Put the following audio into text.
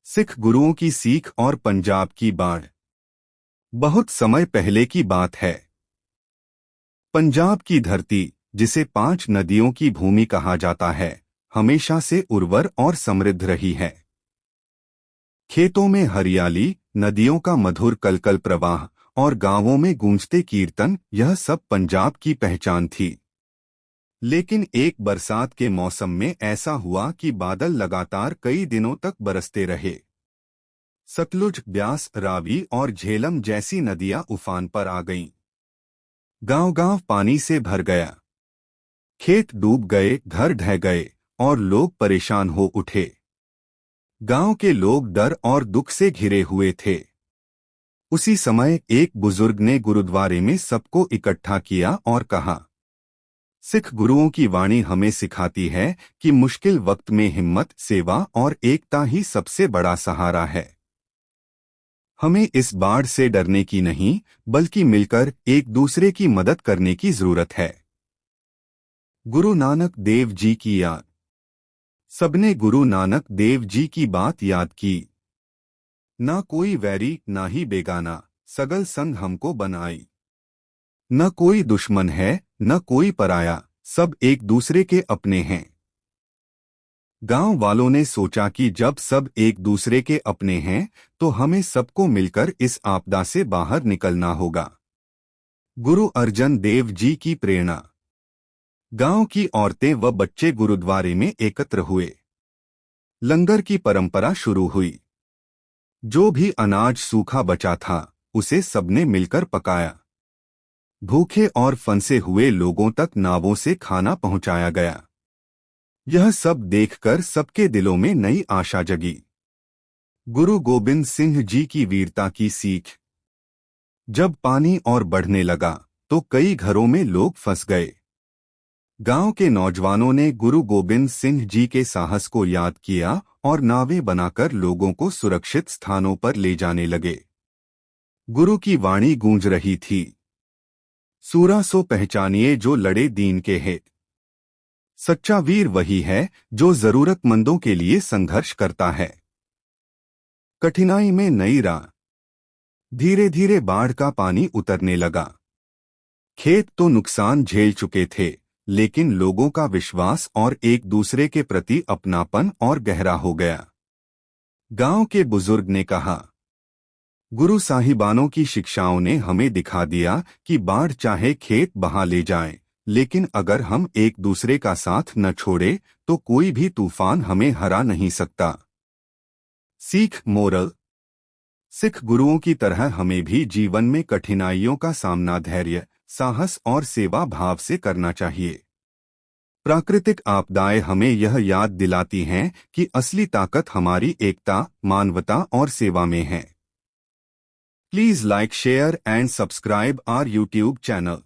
सिख गुरुओं की सीख और पंजाब की बाढ़। बहुत समय पहले की बात है। पंजाब की धरती, जिसे 5 नदियों की भूमि कहा जाता है, हमेशा से उर्वर और समृद्ध रही है। खेतों में हरियाली, नदियों का मधुर कलकल प्रवाह और गांवों में गूंजते कीर्तन, यह सब पंजाब की पहचान थी। लेकिन एक बरसात के मौसम में ऐसा हुआ कि बादल लगातार कई दिनों तक बरसते रहे। सतलुज, ब्यास, रावी और झेलम जैसी नदियां उफान पर आ गईं। गांव-गांव पानी से भर गया। खेत डूब गए, घर ढह गए और लोग परेशान हो उठे। गांव के लोग डर और दुख से घिरे हुए थे। उसी समय एक बुजुर्ग ने गुरुद्वारे में सबको इकट्ठा किया और कहा, सिख गुरुओं की वाणी हमें सिखाती है कि मुश्किल वक्त में हिम्मत, सेवा और एकता ही सबसे बड़ा सहारा है। हमें इस बाढ़ से डरने की नहीं, बल्कि मिलकर एक दूसरे की मदद करने की जरूरत है। गुरु नानक देव जी की याद। सबने गुरु नानक देव जी की बात याद की। ना कोई वैरी, ना ही बेगाना, सगल संग हमको बनाई। न कोई दुश्मन है, न कोई पराया, सब एक दूसरे के अपने हैं। गांव वालों ने सोचा कि जब सब एक दूसरे के अपने हैं, तो हमें सबको मिलकर इस आपदा से बाहर निकलना होगा। गुरु अर्जन देव जी की प्रेरणा। गांव की औरतें व बच्चे गुरुद्वारे में एकत्र हुए। लंगर की परंपरा शुरू हुई। जो भी अनाज सूखा बचा था, उसे सबने मिलकर पकाया। भूखे और फंसे हुए लोगों तक नावों से खाना पहुंचाया गया। यह सब देखकर सबके दिलों में नई आशा जगी। गुरु गोबिंद सिंह जी की वीरता की सीख। जब पानी और बढ़ने लगा, तो कई घरों में लोग फंस गए। गांव के नौजवानों ने गुरु गोबिंद सिंह जी के साहस को याद किया और नावें बनाकर लोगों को सुरक्षित स्थानों पर ले जाने लगे। गुरु की वाणी गूंज रही थी, सूरा सो पहचानिए जो लड़े दीन के हित। सच्चा वीर वही है जो जरूरतमंदों के लिए संघर्ष करता है। कठिनाई में नई राह। धीरे धीरे बाढ़ का पानी उतरने लगा। खेत तो नुकसान झेल चुके थे, लेकिन लोगों का विश्वास और एक दूसरे के प्रति अपनापन और गहरा हो गया। गांव के बुजुर्ग ने कहा, गुरु साहिबानों की शिक्षाओं ने हमें दिखा दिया कि बाढ़ चाहे खेत बहा ले जाए, लेकिन अगर हम एक दूसरे का साथ न छोड़े, तो कोई भी तूफान हमें हरा नहीं सकता। सीख, मोरल। सिख गुरुओं की तरह हमें भी जीवन में कठिनाइयों का सामना धैर्य, साहस और सेवा भाव से करना चाहिए। प्राकृतिक आपदाएं हमें यह याद दिलाती हैं कि असली ताकत हमारी एकता, मानवता और सेवा में है। Please like, share and subscribe our YouTube channel.